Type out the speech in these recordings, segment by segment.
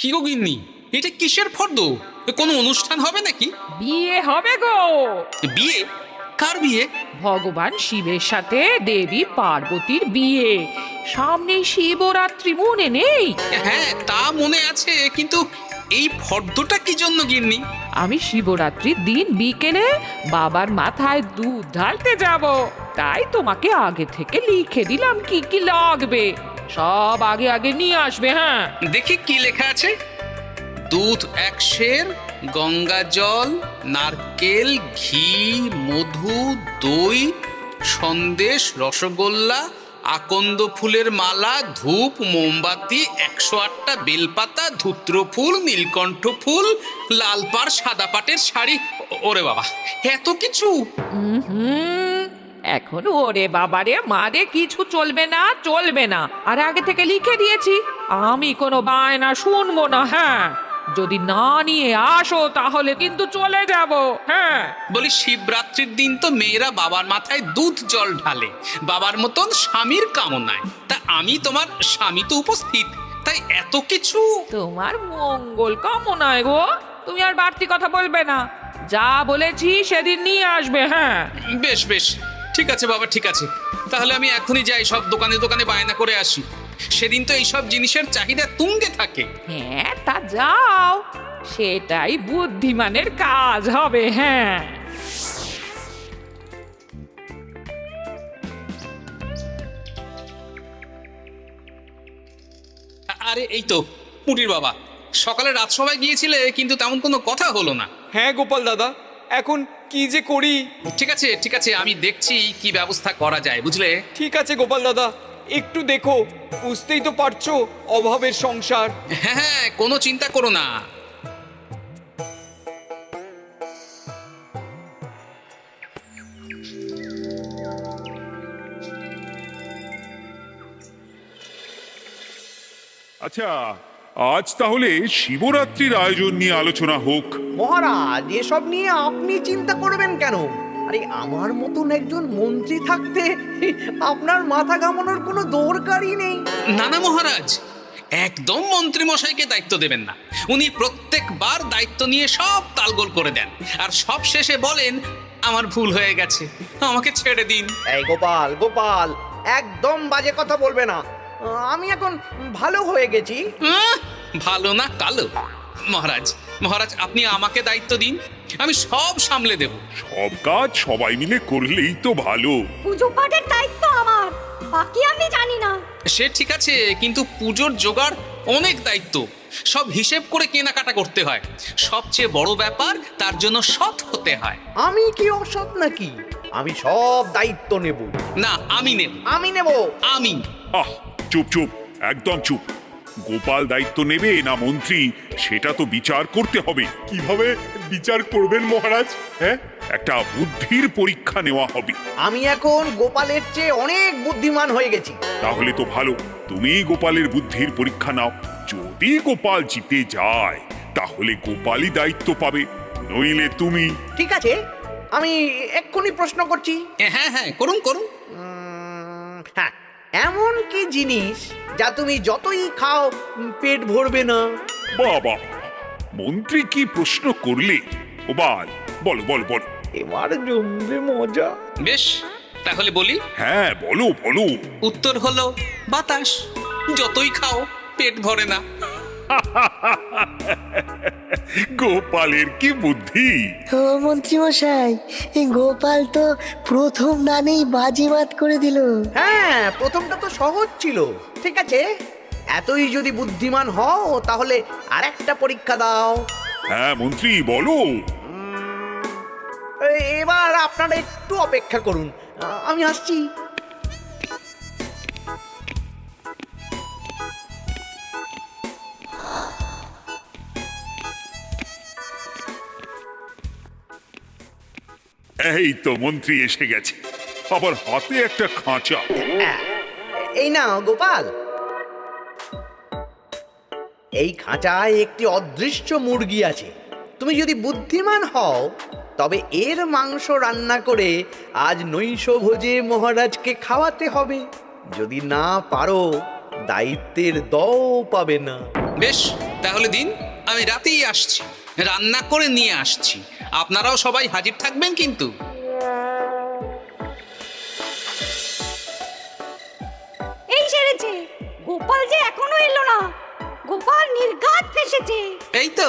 কি গো গিন্নি, এটা কিসের ফর্দ? কোনো অনুষ্ঠান হবে নাকি? বিয়ে হবে গো। বিয়ে? কার বিয়ে? ভগবান শিবের সাথে দেবী পার্বতীর বিয়ে। সামনে শিবরাত্রি, মনে নেই? হ্যাঁ, তা মনে আছে, কিন্তু এই ফর্দটা কি জন্য গিন্নি? আমি শিবরাত্রির দিন বিকেলে বাবার মাথায় দুধ ঢালতে যাব, তাই তোমাকে আগে থেকে লিখে দিলাম কি কি লাগবে। সব আগে আগে নিয়ে আসবে। হ্যাঁ, দেখি কি লেখা আছে। দুধ 1 সের, গঙ্গা জল, নারকেল, ঘি, মধু, দই, সন্দেশ, রসগোল্লা, আকন্দ ফুলের মালা, ধূপ, মোমবাতি, 108টা বেলপাতা, ধূত্র ফুল, নীলকণ্ঠ ফুল, লাল পাড় সাদা পাটের শাড়ি। ওরে বাবা, এত কিছু! হুম, এখন ওরে বাবারে মারে কিছু চলবে না, চলবে না। আর আগে থেকে লিখে দিয়েছি, আমি কোনো বায়না শুনবো না। হ্যাঁ, যদি না নিয়ে আসো তাহলে কিন্তু চলে যাব। হ্যাঁ, বলি, শিবরাত্রির দিন তো মেয়েরা বাবার মাথায় দুধ জল ঢালে বাবার মতন স্বামীর কামনায়। তা আমি তোমার স্বামী তো উপস্থিত, তাই এত কিছু। তোমার মঙ্গল কামনায় গো। তুমি আর বাড়তি কথা বলবে না, যা বলেছি সেদিন নিয়ে আসবে। হ্যাঁ, বেশ বেশ, ঠিক আছে বাবা, ঠিক আছে। তাহলে আমি এখনই যাই, সব দোকানে দোকানে বায়না করে আসি। সেদিন তো এইসব জিনিসের চাহিদা তুঙ্গে থাকে। হ্যাঁ, তা যাও, সেটাই বুদ্ধিমানের কাজ হবে। হ্যাঁ, আরে এই তো পুটির বাবা, সকালে রাজসভায় গিয়েছিলে কিন্তু তেমন কোনো কথা হলো না। হ্যাঁ গোপাল দাদা, এখন কি যে করি। ঠিক আছে ঠিক আছে, আমি দেখছি কি ব্যবস্থা করা যায়, বুঝলে। ঠিক আছে গোপাল দাদা, একটু দেখো, বুঝতেই তো পারছো অভাবের সংসার। হ্যাঁ হ্যাঁ, কোনো চিন্তা করো না। আচ্ছা, আজ তাহলে শিবরাত্রির আয়োজন নিয়ে আলোচনা হোক। মহারাজ, এসব নিয়ে আপনি চিন্তা করবেন কেন? আরে আমার মতন একজন মন্ত্রী থাকতে আপনার মাথা ঘামানোর কোনো দরকারই নেই। না না মহারাজ, একদম মন্ত্রী মশাইকে দায়িত্ব দেবেন না। উনি প্রত্যেকবার দায়িত্ব নিয়ে সব তালগোল করে দেন, আর সব শেষে বলেন আমার ভুল হয়ে গেছে, আমাকে ছেড়ে দিন। এই গোপাল গোপাল, একদম বাজে কথা বলবে না। আমি এখন ভালো হয়ে গেছি। ভালো না কালো? মহারাজ মহারাজ, আপনি আমাকে দায়িত্ব দিন, আমি সব সামলে দেব। সব কাজ সবাই মিলে করলেই তো ভালো। পুজো পাঠের দায়িত্ব আমার, বাকি আমি জানি না। সে ঠিক আছে, কিন্তু পুজোর জোগাড় অনেক দায়িত্ব, সব হিসেব করে কেনাকাটা করতে হয়। সবচেয়ে বড় ব্যাপার, তার জন্য সৎ হতে হয়। আমি কি অসৎ নাকি? আমি সব দায়িত্ব নেব। না, আমি নেব। আমি নেব। আমি। আহ, চুপ চুপ, একদম চুপ। গোপাল দায়িত্ব নেবে না মন্ত্রী, সেটা তো বিচার করতে হবে। কিভাবে বিচার করবেন মহারাজ? হ্যাঁ, একটা বুদ্ধির পরীক্ষা নেওয়া হবে। আমি এখন গোপালের চেয়ে অনেক বুদ্ধিমান হয়ে গেছি। তাহলে তো ভালো, তুমি গোপালের বুদ্ধির পরীক্ষা নাও। যদি গোপাল জিতে যায় তাহলে গোপালই দায়িত্ব পাবে, নইলে তুমি। ঠিক আছে, আমি এক্ষুনি প্রশ্ন করছি। হ্যাঁ হ্যাঁ, করুন করুন। হ্যাঁ, এমন কি জিনিস যা তুমি যতই খাও পেট ভরবে না? বাবা, মন্ত্রী কি প্রশ্ন করলে! গোপাল, বলো বলো বলো। এবার জমবে মজা। বেশ, তাহলে বলি। হ্যাঁ, বলো বলো। উত্তর হলো বাতাস, যতই খাও পেট ভরে না। গোপালের কি বুদ্ধি! ও মন্ত্রী মশাই, এই গোপাল তো প্রথম দানেই বাজিমাত করে দিল। হ্যাঁ, প্রথমটা তো সহজ ছিল। ঠিক আছে, এতই যদি বুদ্ধিমান হও তাহলে আরেকটা পরীক্ষা দাও। হ্যাঁ মন্ত্রী, বলো। এবার আপনারা একটু অপেক্ষা করুন, আমি আসছি। এই তো মন্ত্রী এসে গেছে, আবার হাতে একটা খাঁচা। এই নাও গোপাল, এই খাঁচায় একটি অদৃশ্য মুরগি আছে। তুমি যদি বুদ্ধিমান হও তবে এর মাংস রান্না করে আজ নৈশভোজে মহারাজকে খাওয়াতে হবে। যদি না পারো, দায়িত্বের দও পাবে না। বেশ, তাহলে দিন, আমি রাতেই আসছি, রান্না করে নিয়ে আসছি। আপনারাও সবাই হাজির থাকবেন কিন্তু। এই সেরেছে, গোপাল যে এখনো এলো না। গোপাল নির্ঘাত ফেসেছে। এই তো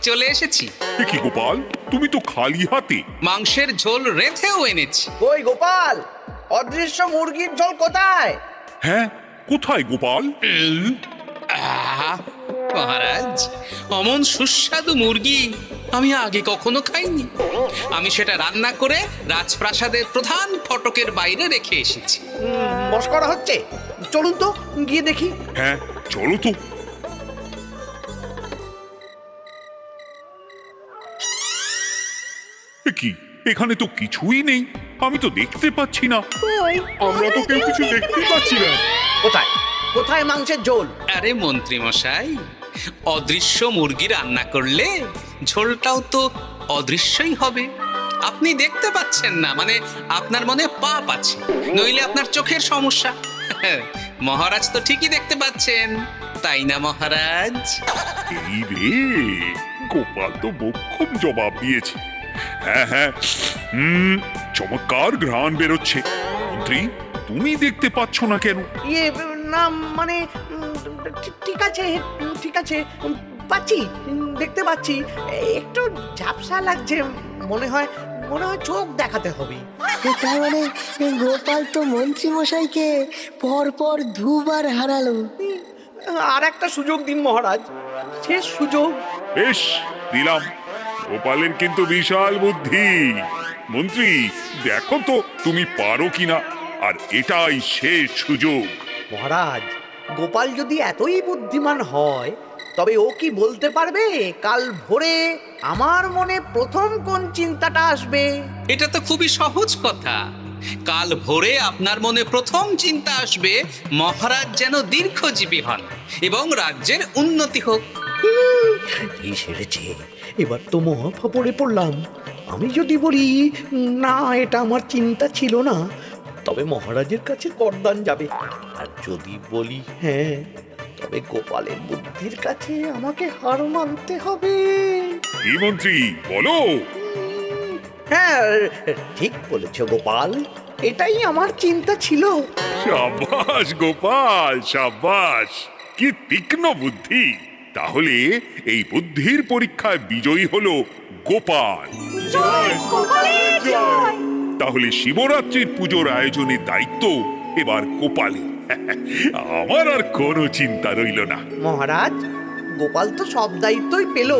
চলে এসেছি, এ কি গোপাল, তুমি তো খালি হাতে। মাংসের ঝোল রেঁধেও এনেছি। কই গোপাল, অদৃশ্য মুরগির ঝোল কোথায়? হ্যাঁ, কোথায় গোপাল? আহা, মহারাজ, অমন সুস্বাদু মুরগি আমি আগে কখনো খাইনি। আমি সেটা রান্না করে রাজপ্রাসাদের প্রধান ফটকের বাইরে রেখে এসেছি। মস্করা হচ্ছে, চলুন তো গিয়ে দেখি। হ্যাঁ, চলো তো। এ কি, এখানে তো কিছুই নেই, আমি তো দেখতে পাচ্ছি না। আমরা তো কেউ কিছু দেখতেই পাচ্ছি না। কোথায় কোথায় মাংসের ঝোল? আরে মন্ত্রী মশাই, অদৃশ্য মুরগি রান্না করলে ঝোলটাও তো অদৃশ্যই হবে। আপনি দেখতে পাচ্ছেন না, মানে আপনার মনে পাপ আছে, নইলে আপনার চোখের সমস্যা। মহারাজ তো ঠিকই দেখতে পাচ্ছেন, তাই না মহারাজ? এই রে, গোপাল তো মোক্ষম জবাব দিয়েছে। হ্যাঁ হ্যাঁ, চমৎকার ঘ্রাণ বেরোচ্ছে। মন্ত্রী, তুমি দেখতে পাচ্ছ না কেন? ইয়ে না মানে ঠিক আছে ঠিক আছে, পাচ্ছি, দেখতে পাচ্ছি। একটু ঝাপসা লাগছে, মনে হয় চোখ দেখাতে হবে। তার মানে গোপাল তো মন্ত্রী মশাইকে পরপর দুবার হারালো। আর একটা সুযোগ দিন মহারাজ, শেষ সুযোগ। বেশ, দিলাম। গোপালের কিন্তু বিশাল বুদ্ধি। মন্ত্রী, দেখো তো তুমি পারো কিনা, আর এটাই শেষ সুযোগ। মহারাজ, গোপাল যদি এতই বুদ্ধিমান হয়, তবে ও কি বলতে পারবে কাল ভোরে আমার মনে প্রথম কোন চিন্তাটা আসবে? এটা তো খুবই সহজ কথা। কাল ভোরে আপনার মনে প্রথম চিন্তা আসবে মহারাজ যেন দীর্ঘজীবী হন এবং রাজ্যের উন্নতি হোক। এই সেরেছে, এবার তো মহা ফাপড়ে পড়লাম। আমি যদি বলি না, এটা আমার চিন্তা ছিল না, তবে মহারাজের কাছে করদান যাবে। আর যদি বলি হ্যাঁ, তবে গোপালের বুদ্ধির কাছে আমাকে হার মানতে হবে। কি মন্ত্রী, বলো। হ্যাঁ, ঠিক বলেছ গোপাল, এটাই আমার চিন্তা ছিল। সাবাস গোপাল, সাবাস, কি তীক্ষ্ণ বুদ্ধি। তাহলে এই বুদ্ধির পরীক্ষায় বিজয়ী হলো গোপাল। জয় গোপালের জয়। তাহলে শিবরাত্রির পুজোর আয়োজনের দায়িত্ব এবার গোপালের। আমার আর কোনো চিন্তা রইল না। মহারাজ, গোপাল তো সব দায়িত্বই পেল,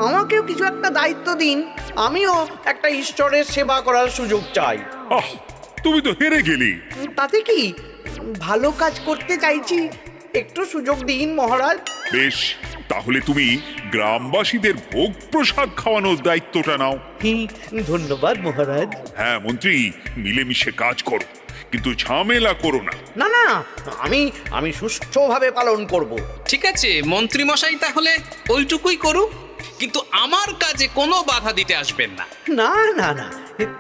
আমাকেও কিছু একটা দায়িত্ব দিন। আমিও একটা ঈশ্বরের সেবা করার সুযোগ চাই। আহ, তুমি তো হেরে গেলে। তাতে কি, ভালো কাজ করতে চাইছি, একটু সুযোগ দিন মহারাজ। বেশ, তাহলে তুমি গ্রামবাসীদের ভোগ প্রসাদ খাওয়ানোর দায়িত্বটা নাও। ধন্যবাদ মহারাজ। হ্যাঁ মন্ত্রী, মিলেমিশে কাজ করো, কিন্তু ঝামেলা করো না। না না, আমি সুষ্ঠুভাবে পালন করব। ঠিক আছে মন্ত্রী মশাই, তাহলে ওইটুকুই করুক, কিন্তু আমার কাজে কোনো বাধা দিতে আসবেন না। না না না,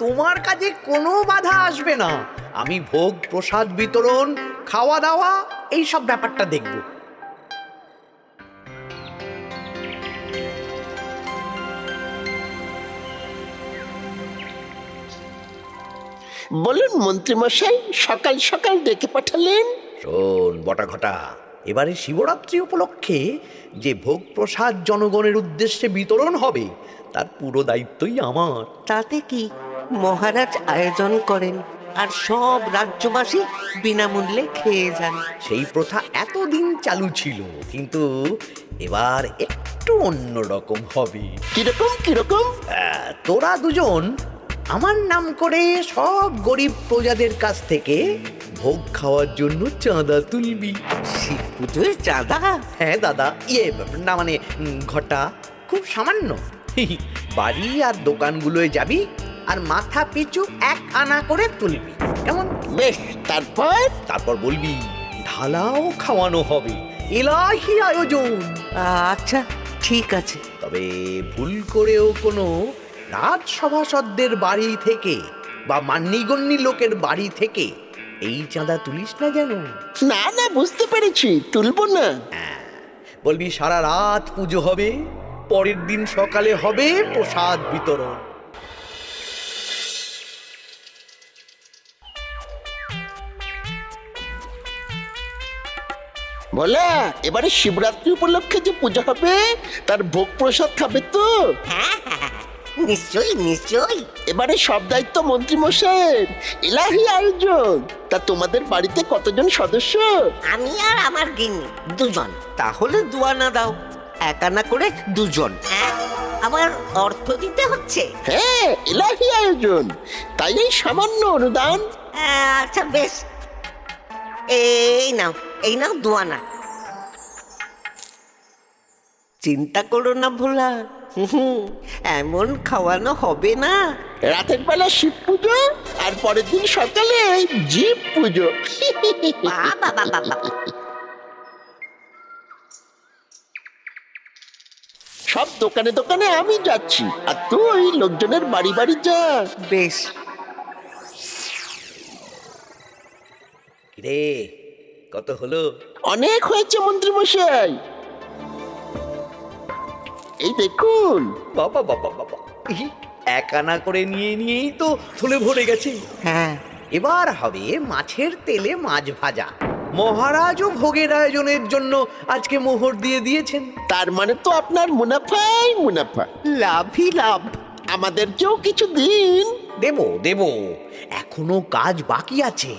তোমার কাজে কোনো বাধা আসবে না। আমি ভোগ প্রসাদ বিতরণ, খাওয়া দাওয়া, এই সব ব্যাপারটা দেখব। বলুন মন্ত্রীমশাই, সকাল সকাল ডেকে পাঠালেন। শোন বটাঘটা, এবারে শিবরাত্রি উপলক্ষে যে ভোগ প্রসাদ জনগণের উদ্দেশ্যে বিতরণ হবে, তার পুরো দায়িত্বই আমার। তাতে কি, মহারাজ আয়োজন করেন আর সব রাজ্যবাসী বিনামূল্যে খেয়ে যান। সেই প্রথা এতদিন চালু ছিল, কিন্তু এবার একটু অন্যরকম হবে। কিরকম কিরকম? তোরা দুজন আমার নাম করে সব গরিব প্রজাদের কাছ থেকে ভোগ খাওয়ার জন্য চাঁদা তুলবি। শিব পুজোয় চাঁদা? হ্যাঁ দাদা, না মানে ঘটা, খুব সামান্য। বাড়ি আর দোকানগুলোয় যাবি আর মাথা পিছু 1 আনা করে তুলবি, কেমন? বেশ, তারপর বলবি ঢালাও খাওয়ানো হবে, এলাহি আয়োজন। আচ্ছা ঠিক আছে। তবে ভুল করেও কোনো রাজসভাসদদের বাড়ি থেকে বা মান্যিগণ্যি লোকের বাড়ি থেকে এই চাঁদা তুলিস না যেন। না না, বুঝতে পেরেছি, তুলবো না। বলবি সারা রাত পুজো হবে, পরের দিন সকালে হবে প্রসাদ বিতরণ। বলা এবারে শিবরাত্রি উপলক্ষে যে পূজা হবে তার ভোগ প্রসাদ খাবে তো? নিশ্চয়ই নিশ্চয়ই। এবারে সব দায়িত্ব মন্ত্রী মশাইয়ের, এলাহি আয়োজন। তা তোমাদের বাড়িতে কতজন সদস্য? আমি আর আমার গিন্নি দুজন। তাহলে দুয়ানা দাও, এক আনা করে দুজন। আবার অর্থ দিতে হচ্ছে? হ্যাঁ, এলাহি আয়োজন, তাই এই সামান্য অনুদান। আচ্ছা বেশ, এই নাও দুয়ানা। চিন্তা করো না ভোলা, এমন খাওয়ানো হবে না। রাতের বেলা শিব পুজো আর পরের দিন সকালে জীব পুজো। সব দোকানে দোকানে আমি যাচ্ছি, আর তুই লোকজনের বাড়ি বাড়ি যা। বেশ। রে কত হলো? অনেক হয়েছে মন্ত্রী মশাই, এই দেখুন। বাবা বাবা বাবা, এক আনা করে নিয়েই তো থলে ভরে গেছে। হ্যাঁ, এবার হবে মাছের তেলে মাছ ভাজা। মহারাজও ভোগের আয়োজনের জন্য আজকে মোহর দিয়ে দিয়েছেন। তার মানে তো আপনার মুনাফাই মুনাফা, লাভই লাভ। আমাদেরকেও কিছু দিন। দেব, এখনো কাজ বাকি আছে।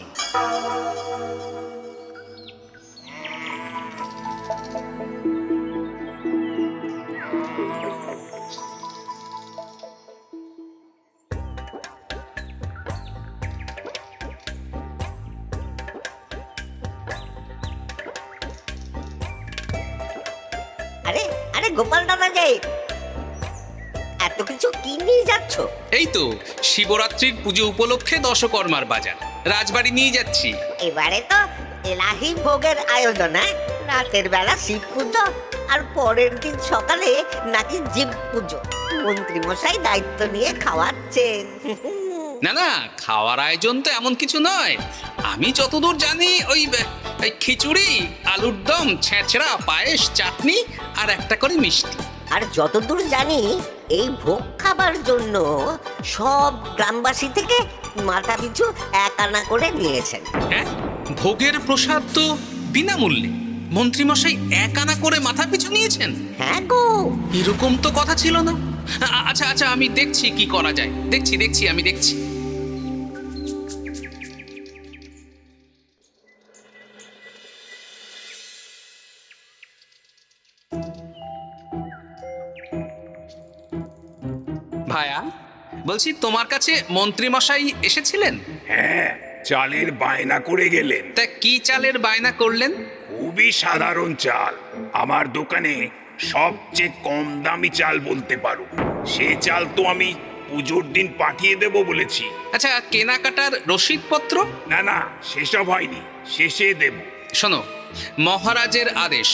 আরে আরে গোপাল দাদা যে এত কিছু কি নিয়ে যাচ্ছ? এই তো শিবরাত্রির পুজো উপলক্ষে দশকর্মার বাজার রাজবাড়ি নিয়ে যাচ্ছি। এবারে তো এলাহি ভোগের আয়োজন। রাতের বেলা শিব পুজো আর পরের দিন সকালে নাকি জীব পুজো। মন্ত্রী মশাই দায়িত্ব নিয়ে খাওয়াচ্ছেন। না, খাওয়ার আয়োজন তো এমন কিছু নয়। আমি যতদূর জানি ওই খিচুড়ি, আলুর দম, ছেঁচড়া, পায়েস, চাটনি আর একটা করে মিষ্টি। আর যতদূর জানি এই ভোগ খাবার জন্য সব গ্রামবাসী থেকে মাথা পিছু এক আনা করে নিয়েছেন। হ্যাঁ, ভোগের প্রসাদ তো বিনামূল্যে। মন্ত্রীমশাই এক আনা করে মাথা পিছু নিয়েছেন? হ্যাঁ গো, এরকম তো কথা ছিল না। আচ্ছা আমি দেখছি কি করা যায়। আমি দেখছি। ভায়া, বলছি তোমার কাছে মন্ত্রীমশাই এসেছিলেন? হ্যাঁ, চালের বায়না করে গেলেন। তা কি চালের বায়না করলেন? খুবই সাধারণ চাল, আমার দোকানে সবচেয়ে কম দামি চাল বলতে পারো। সে চাল তো আমি পুজোর দিন পাঠিয়ে দেব বলেছি। আচ্ছা, কেনাকাটার রসিদপত্র? না, সেসব হয়নি, শেষে দেব। শোনো, মহারাজের আদেশ,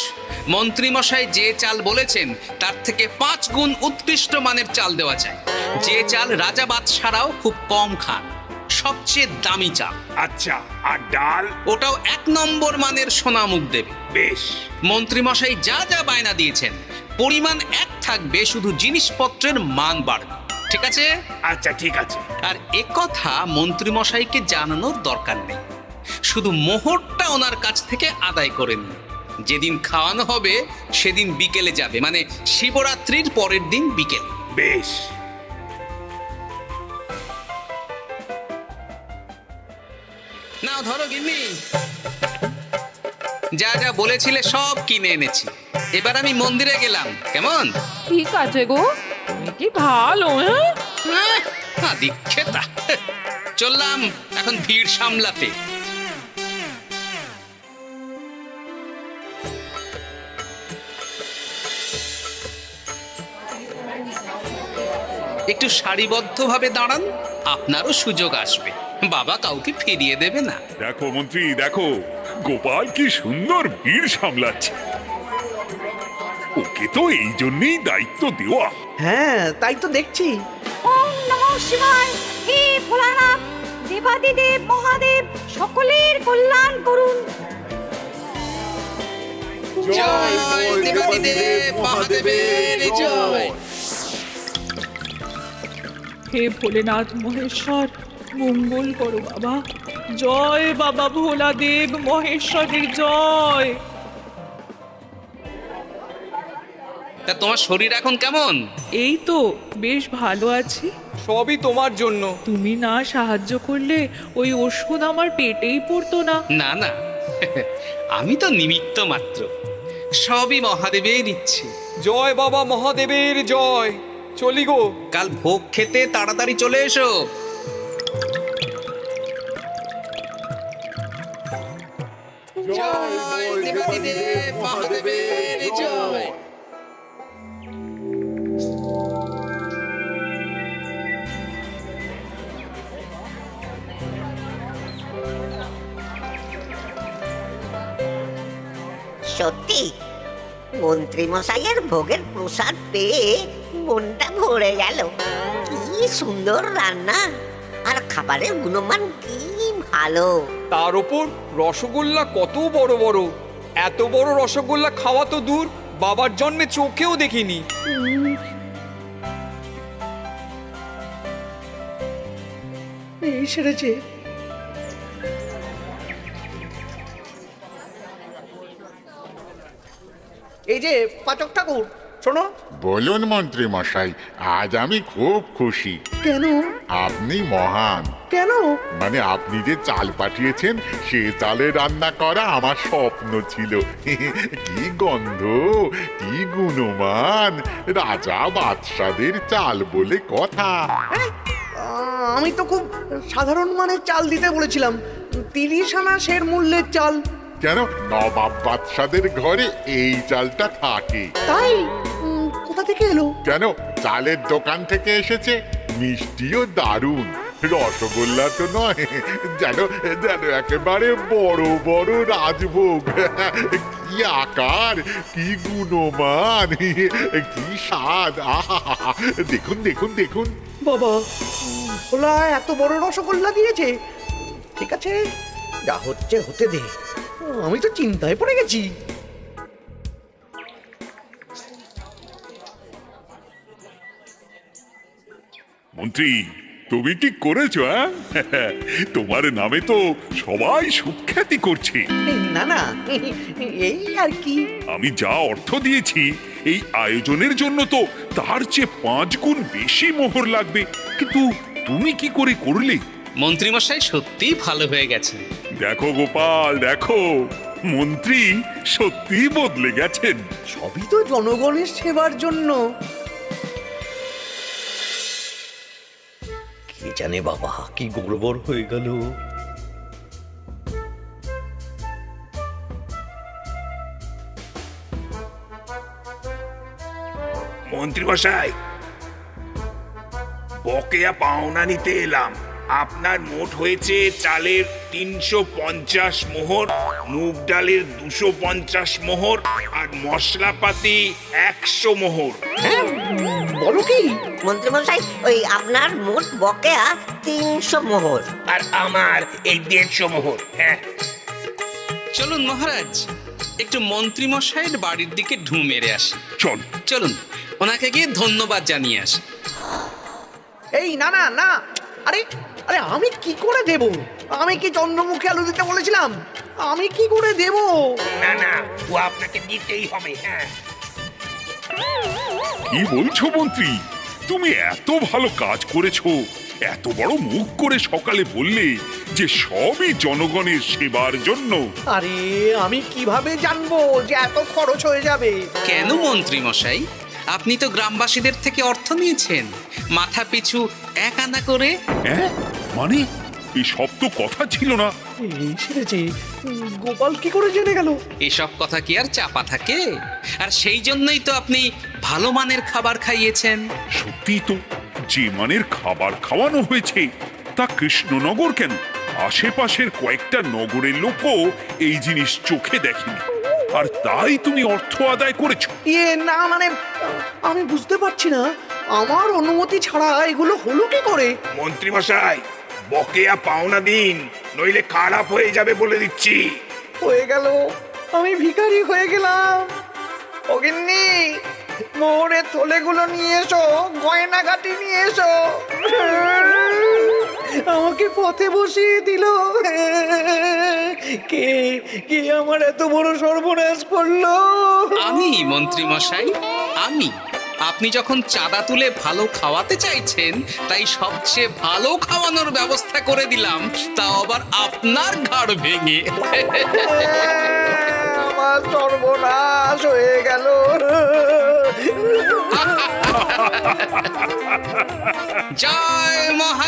মন্ত্রীমশাই যে চাল বলেছেন তার থেকে 5 গুণ উৎকৃষ্ট মানের চাল দেওয়া চাই। যে চাল রাজা বাদশারাও খুব কম খান, সবচেয়ে দামি চাল। আচ্ছা, আর ডাল? ওটাও 1 নম্বর মানের সোনামুখ দেবে। বেশ। মন্ত্রীমশাই যা যা বায়না দিয়েছেন পরিমাণ এক থাকবে, শুধু জিনিসপত্রের মান বাড়বে। ঠিক আছে? আচ্ছা, ঠিক আছে। আর একথা মন্ত্রীমশাইকে জানানোর দরকার নেই, শুধু মোহরটা ওনার কাছ থেকে আদায় করে নিন। যেদিন খাওয়ানো হবে সেদিন বিকেলে যাবে, মানে শিবরাত্রির পরের দিন বিকেল। বেশ। নাও ধরো গিন্নি, যা যা বলেছিলে সব কিনে এনেছি। এবার আমি মন্দিরে গেলাম, কেমন? ঠিক আছে গো, তুমি কি ভালো। দীক্ষেতা, চললাম এখন ভিড় সামলাতে। একটু সারিবদ্ধভাবে দাঁড়ান, আপনারও সুযোগ আসবে। বাবা কাউকে ফিরিয়ে দেবে না। দেখো মন্ত্রী, দেখো গোপাল কি সুন্দর ভিড় সামলাচ্ছে। ওকে তো এই জন্যই দায়িত্ব দেওয়া। হ্যাঁ, তাই তো দেখছি। ওম নমঃ শিবায়। হে ভোলানাথ, দেবাদিদেব মহাদেব সকলের কল্যাণ করুন। জয় দেবাদিদেব মহাদেবের জয়। হে ভোলেনাথ মহেশ্বর, মঙ্গল করো বাবা। জয় বাবা ভোলাদেব মহেশ্বরের জয়। তা তোমার শরীর এখন কেমন? এই তো বেশ ভালো আছি। সবই তোমার জন্য। তুমি না সাহায্য করলে ওই ওষুধ আমার পেটেই পড়তো না। না না, আমি তো নিমিত্ত মাত্র, সবই মহাদেবের ইচ্ছে। জয় বাবা মহাদেবের জয়। চলি গো। কাল ভোগ খেতে তাড়াতাড়ি চলে এসো। জয় দেবাদিদেব মহাদেবের জয়। সত্যি মন্ত্রী মশাইয়ের ভোগের প্রসাদ পেয়ে মনটা ভরে গেল। কি সুন্দর রান্না, আর খাবারের গুণমান কি ভালো। তার ওপর রসগোল্লা কত বড় বড়। এত বড় রসগোল্লা খাওয়া তো দূর, বাবার জন্য চোখেও দেখিনি। এই সেরেছে। এই যে পাচক ঠাকুর, শোনো। বলুন মন্ত্রী মশাই, আজ আমি খুব খুশি। কেন? আপনি মহান। কেন? মানে আপনি যে চাল পাঠিয়েছেন সে চালে রান্না করা আমার স্বপ্ন ছিল। কি গন্ধ, কি গুণমান, রাজা বাদশাদের চাল বলে কথা। আমি তো খুব সাধারণ মানের চাল দিতে বলেছিলাম, 30 আনা সের মূল্যের চাল। কেন, নবাব বাদশাদের ঘরে এই চালটা থাকে। তাই? কোথা থেকে এলো? কেন, চালের দোকান থেকে এসেছে। মিষ্টিও দারুণ, রসগোল্লা তো নয়, যেন যেন একেবারে বড় বড় রাজভোগ। কি আকার, কি গুণমান, কি স্বাদ। আহা, দেখুন দেখুন দেখুন। বাবা, ভোলা এত বড় রসগোল্লা দিয়েছে। ঠিক আছে, যা হচ্ছে হতে দে। আমি তো চিন্তায় পড়ে গেছি। মন্ত্রী, তুমি কি করেছো? তোমার নামে তো সবাই সুখ্যাতি করছে। না না, এই আর কি। আমি যা অর্থ দিয়েছি এই আয়োজনের জন্য তো তার চেয়ে 5 গুণ বেশি মোহর লাগবে, কিন্তু তুমি কি করে করলে? মন্ত্রীমশাই সত্যিই ভালো হয়ে গেছে। দেখো গোপাল, দেখো মন্ত্রী সত্যিই বদলে গেছেন। সবই তো জনগণের সেবার জন্য। কে জানে বাবা, কি গড়বড় হয়ে গেল। মন্ত্রী মশাই, বকেয়া পাওনা নিতে এলাম। আপনার মোট হয়েছে চালের 350 মোহর, মুগ ডালের 250 মোহর, আর মশলাপাতি 100 মোহর। বলো কি? মন্ত্রী মশাই, ওই আপনার মোট বকেয়া 300 মোহর। আর আমার এই 150 মোহর। হ্যাঁ, চলুন মহারাজ, একটু মন্ত্রীমশাইয়ের বাড়ির দিকে ঢু মেরে আসি। চল। চলুন, ওনাকে গিয়ে ধন্যবাদ জানিয়ে আসি। এই না না না, আরে আরে আমি কি করে দেব? আমি কি চন্দ্রমুখী আলু দিতে বলেছিলাম? আমি কি করে দেব? না না, ও আপনাকে দিতেই হবে। হ্যাঁ, কি বলছো মন্ত্রী? তুমি এত ভালো কাজ করেছো, এত বড় মুখ করে সকালে বললে যে সবই জনগণের সেবার জন্য। আরে আমি কিভাবে জানবো যে এত খরচ হয়ে যাবে? কেন মন্ত্রীমশাই, আপনি তো গ্রামবাসীদের থেকে অর্থ নিয়েছেন, মাথা পিছু 1 আনা করে। হ্যাঁ, মানে এই সব তো কথা ছিল না। এই ছেড়েছে, গোপাল কি করে জেনে গেল? এসব কথা কি আর চাপা থাকে? আর সেই জন্যই তো আপনি ভালো মানের খাবার খাইয়েছেন। সত্যি তো, যে মানের খাবার খাওয়ানো হয়েছে তা কৃষ্ণনগর কেন, আশেপাশের কয়েকটা নগরের লোকও এই জিনিস চোখে দেখেনি, আর তাই তুমি অর্থ আদায় করেছো। না মানে, আমি বুঝতে পারছি না, আমার অনুমতি ছাড়া এগুলো হলো কি করে? মন্ত্রী মশাই, বকেয়া পাওনা দিন, নইলে খারাপ হয়ে যাবে বলে দিচ্ছি। হয়ে গেল, আমি ভিখারি হয়ে গেলাম। অগিন্নি, মোহরের থলেগুলো নিয়ে এসো, গয়নাগাটি নিয়ে এসো। আমাকে পথে বসিয়ে দিল। কে কে আমার এত বড় সর্বনাশ করলো? আমি মন্ত্রী মশাই, আমি। আপনি যখন চাঁদা তুলে ভালো খাওয়াতে চাইছেন, তাই সবচেয়ে ভালো খাওয়ানোর ব্যবস্থা করে দিলাম, তাও আবার আপনার ঘাড় ভেঙে। আমার সর্বনাশ হয়ে গেল। জয় মহা